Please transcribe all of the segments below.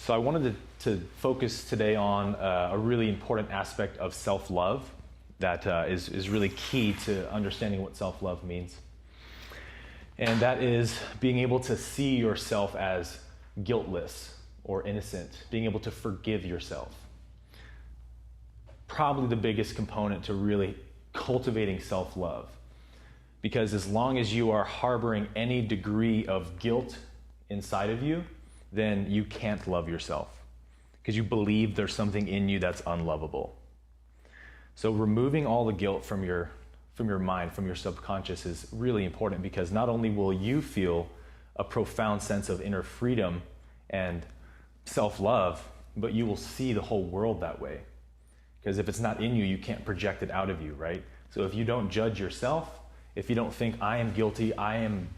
So I wanted to focus today on a really important aspect of self-love that is really key to understanding what self-love means. And that is being able to see yourself as guiltless or innocent, being able to forgive yourself. Probably the biggest component to really cultivating self-love. Because as long as you are harboring any degree of guilt inside of you, then you can't love yourself. Because you believe there's something in you that's unlovable. So removing all the guilt from your mind, from your subconscious is really important, because not only will you feel a profound sense of inner freedom and self-love, but you will see the whole world that way. Because if it's not in you, you can't project it out of you, right? So if you don't judge yourself, if you don't think, I am guilty, I am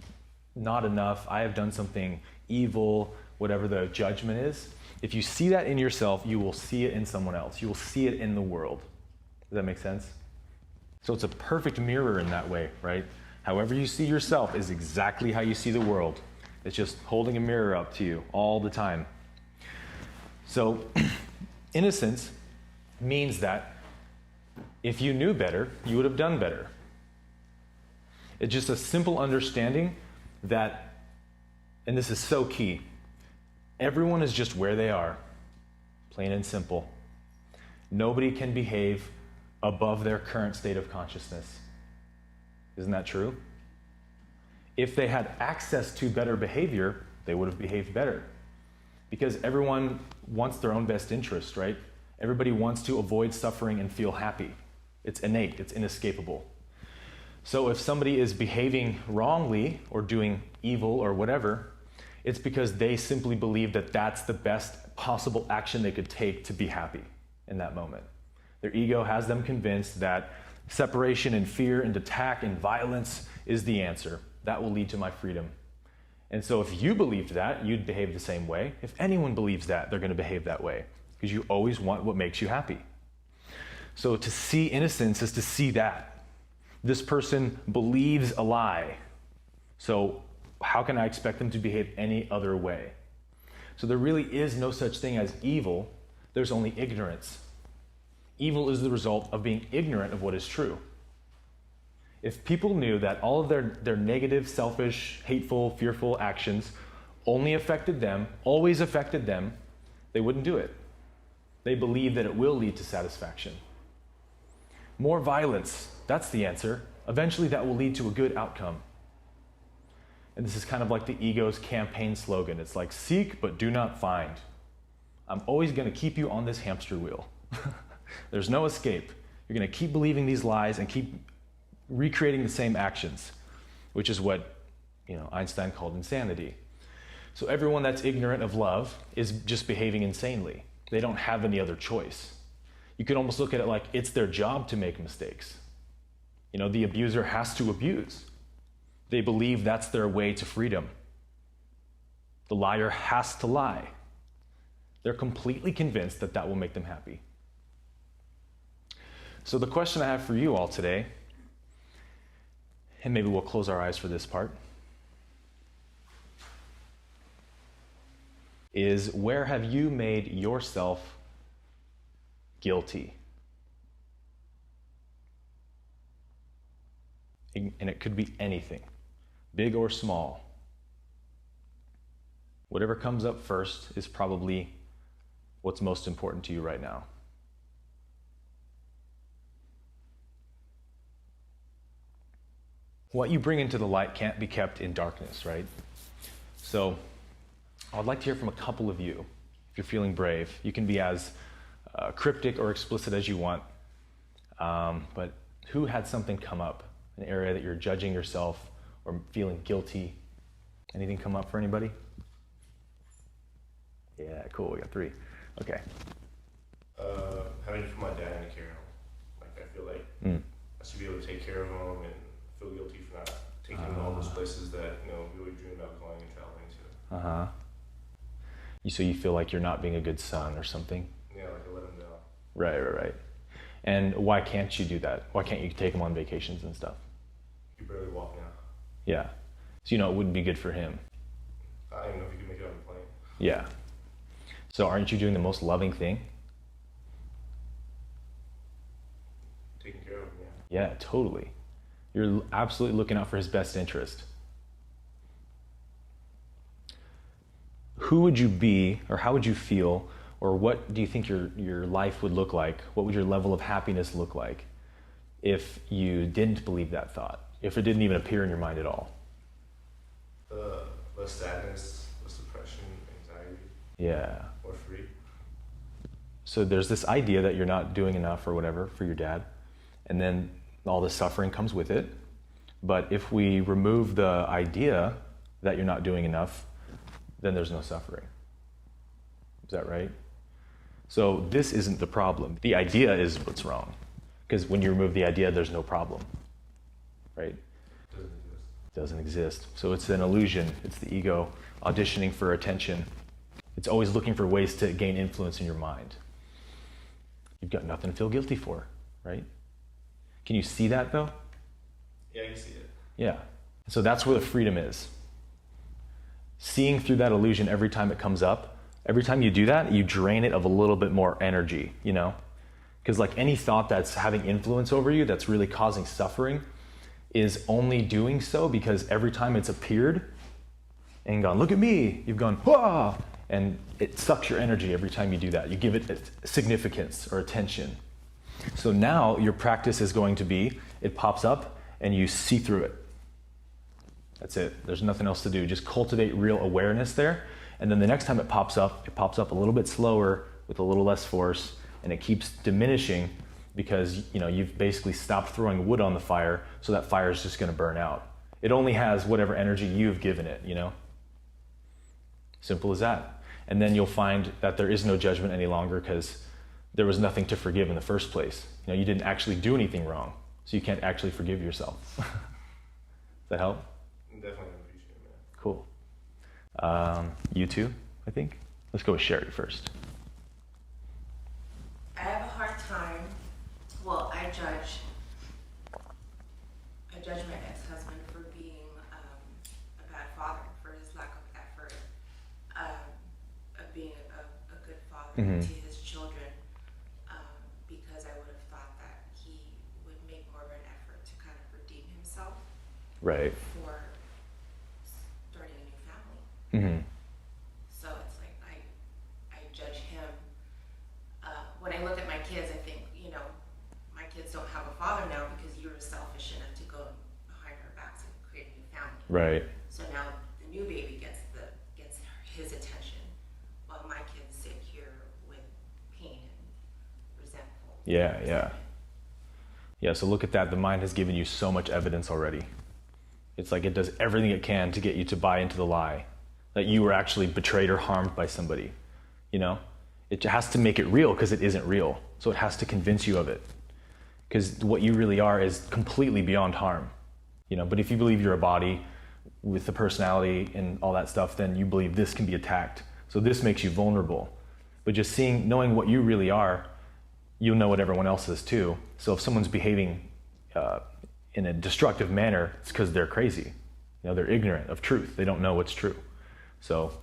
not enough, I have done something evil, whatever the judgment is, if you see that in yourself, you will see it in someone else. You will see it in the world. Does that make sense? So it's a perfect mirror in that way, right? However you see yourself is exactly how you see the world. It's just holding a mirror up to you all the time. So innocence means that if you knew better, you would have done better. It's just a simple understanding that, and this is so key, everyone is just where they are, plain and simple. Nobody can behave above their current state of consciousness. Isn't that true? If they had access to better behavior, they would have behaved better. Because everyone wants their own best interest, right? Everybody wants to avoid suffering and feel happy. It's innate, it's inescapable. So if somebody is behaving wrongly or doing evil or whatever, it's because they simply believe that that's the best possible action they could take to be happy in that moment. Their ego has them convinced that separation and fear and attack and violence is the answer. That will lead to my freedom. And so if you believed that, you'd behave the same way. If anyone believes that, they're going to behave that way, because you always want what makes you happy. So to see innocence is to see that. This person believes a lie. So how can I expect them to behave any other way? So there really is no such thing as evil. There's only ignorance. Evil is the result of being ignorant of what is true. If people knew that all of their negative, selfish, hateful, fearful actions only affected them, always affected them, they wouldn't do it. They believe that it will lead to satisfaction. More violence, that's the answer. Eventually that will lead to a good outcome. And this is kind of like the ego's campaign slogan. It's like, seek but do not find. I'm always going to keep you on this hamster wheel. There's no escape. You're going to keep believing these lies and keep recreating the same actions, which is what Einstein called insanity. So everyone that's ignorant of love is just behaving insanely. They don't have any other choice. You could almost look at it like it's their job to make mistakes. The abuser has to abuse. They believe that's their way to freedom. The liar has to lie. They're completely convinced that that will make them happy. So the question I have for you all today, and maybe we'll close our eyes for this part, is where have you made yourself guilty? And it could be anything, big or small. Whatever comes up first is probably what's most important to you right now. What you bring into the light can't be kept in darkness, right? So I'd like to hear from a couple of you. If you're feeling brave, you can be as cryptic or explicit as you want. But who had something come up? An area that you're judging yourself or feeling guilty? Anything come up for anybody? Yeah, cool, we got 3. Okay. Having to put my dad in a care home. Like, I feel like I should be able to take care of him and feel guilty for not taking him to all those places that, we always dream about going and traveling to. Uh-huh. So you feel like you're not being a good son or something? Yeah, like I let him know. Right. And why can't you do that? Why can't you take him on vacations and stuff? He barely walk now. Yeah. So it wouldn't be good for him. I don't even know if he could make it on the plane. Yeah. So aren't you doing the most loving thing? Taking care of him, yeah. Yeah, totally. You're absolutely looking out for his best interest. Who would you be, or how would you feel, or what do you think your life would look like? What would your level of happiness look like if you didn't believe that thought? If it didn't even appear in your mind at all? Less sadness, less depression, anxiety. Yeah. More free. So there's this idea that you're not doing enough or whatever for your dad, and then all the suffering comes with it. But if we remove the idea that you're not doing enough, then there's no suffering. Is that right? So this isn't the problem. The idea is what's wrong. Because when you remove the idea, there's no problem. Right? Doesn't exist. So it's an illusion. It's the ego auditioning for attention. It's always looking for ways to gain influence in your mind. You've got nothing to feel guilty for, right? Can you see that though? Yeah, I can see it. Yeah. So that's where the freedom is. Seeing through that illusion every time it comes up, every time you do that, you drain it of a little bit more energy, you know? Because like any thought that's having influence over you, that's really causing suffering, is only doing so because every time it's appeared and gone, look at me, you've gone, wah, and it sucks your energy every time you do that. You give it significance or attention. So now your practice is going to be, it pops up and you see through it. That's it. There's nothing else to do. Just cultivate real awareness there. And then the next time it pops up a little bit slower with a little less force, and it keeps diminishing because you've basically stopped throwing wood on the fire, so that fire is just going to burn out. It only has whatever energy you've given it, Simple as that. And then you'll find that there is no judgment any longer because there was nothing to forgive in the first place. You didn't actually do anything wrong, so you can't actually forgive yourself. Does that help? Definitely appreciate it, man. Cool. You too, I think. Let's go with Sherry first. I have a hard time. Well, I judge my ex-husband for being a bad father, for his lack of effort, of being a good father to his children, because I would have thought that he would make more of an effort to kind of redeem himself. Right. For starting a new family. Mm-hmm. So it's like I judge him. When I look at my kids, I think, my kids don't have a father now because you were selfish enough to go behind our backs and create a new family. Right. So now the new baby gets his attention, while my kids sit here with pain and resentful. Yeah, so look at that. The mind has given you so much evidence already. It's like it does everything it can to get you to buy into the lie that you were actually betrayed or harmed by somebody. It has to make it real because it isn't real. So it has to convince you of it. Because what you really are is completely beyond harm. But if you believe you're a body with the personality and all that stuff, then you believe this can be attacked. So this makes you vulnerable. But just knowing what you really are, you'll know what everyone else is too. So if someone's behaving in a destructive manner, it's because they're crazy. They're ignorant of truth. They don't know what's true. So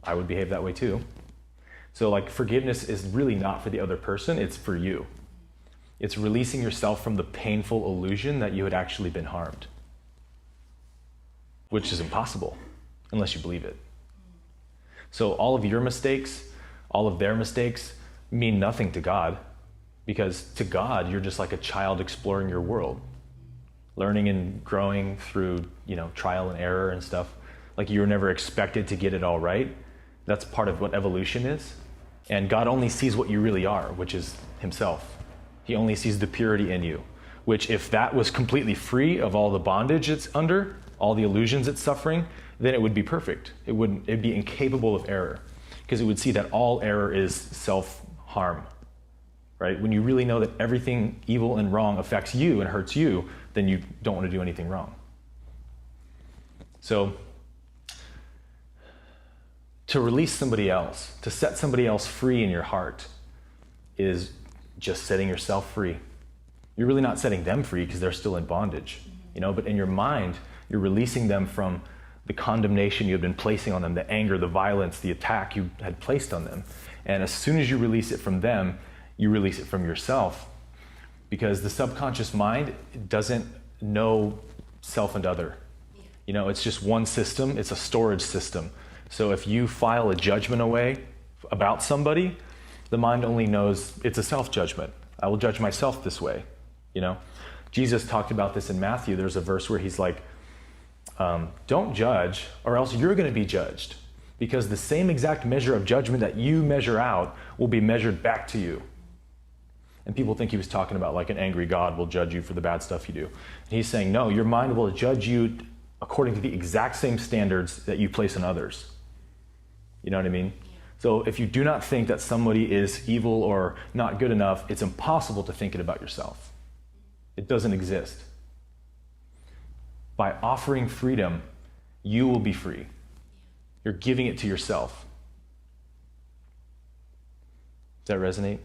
I would behave that way too. So forgiveness is really not for the other person, it's for you. It's releasing yourself from the painful illusion that you had actually been harmed, which is impossible unless you believe it. So all of your mistakes, all of their mistakes mean nothing to God, because to God, you're just like a child exploring your world, learning and growing through, trial and error and stuff. You were never expected to get it all right. That's part of what evolution is. And God only sees what you really are, which is himself. He only sees the purity in you, which if that was completely free of all the bondage it's under, all the illusions it's suffering, then it would be perfect. It'd be incapable of error, because it would see that all error is self-harm, right? When you really know that everything evil and wrong affects you and hurts you, then you don't want to do anything wrong. So, to release somebody else, to set somebody else free in your heart, is just setting yourself free. You're really not setting them free because they're still in bondage, but in your mind, you're releasing them from the condemnation you had been placing on them, the anger, the violence, the attack you had placed on them. And as soon as you release it from them, you release it from yourself. Because the subconscious mind doesn't know self and other. You know, it's just one system. It's a storage system. So if you file a judgment away about somebody, the mind only knows it's a self-judgment. I will judge myself this way, you know. Jesus talked about this in Matthew. There's a verse where he's like, don't judge or else you're going to be judged, because the same exact measure of judgment that you measure out will be measured back to you. And people think he was talking about like an angry God will judge you for the bad stuff you do. And he's saying, no, your mind will judge you according to the exact same standards that you place on others. You know what I mean? So if you do not think that somebody is evil or not good enough, it's impossible to think it about yourself. It doesn't exist. By offering freedom, you will be free. You're giving it to yourself. Does that resonate?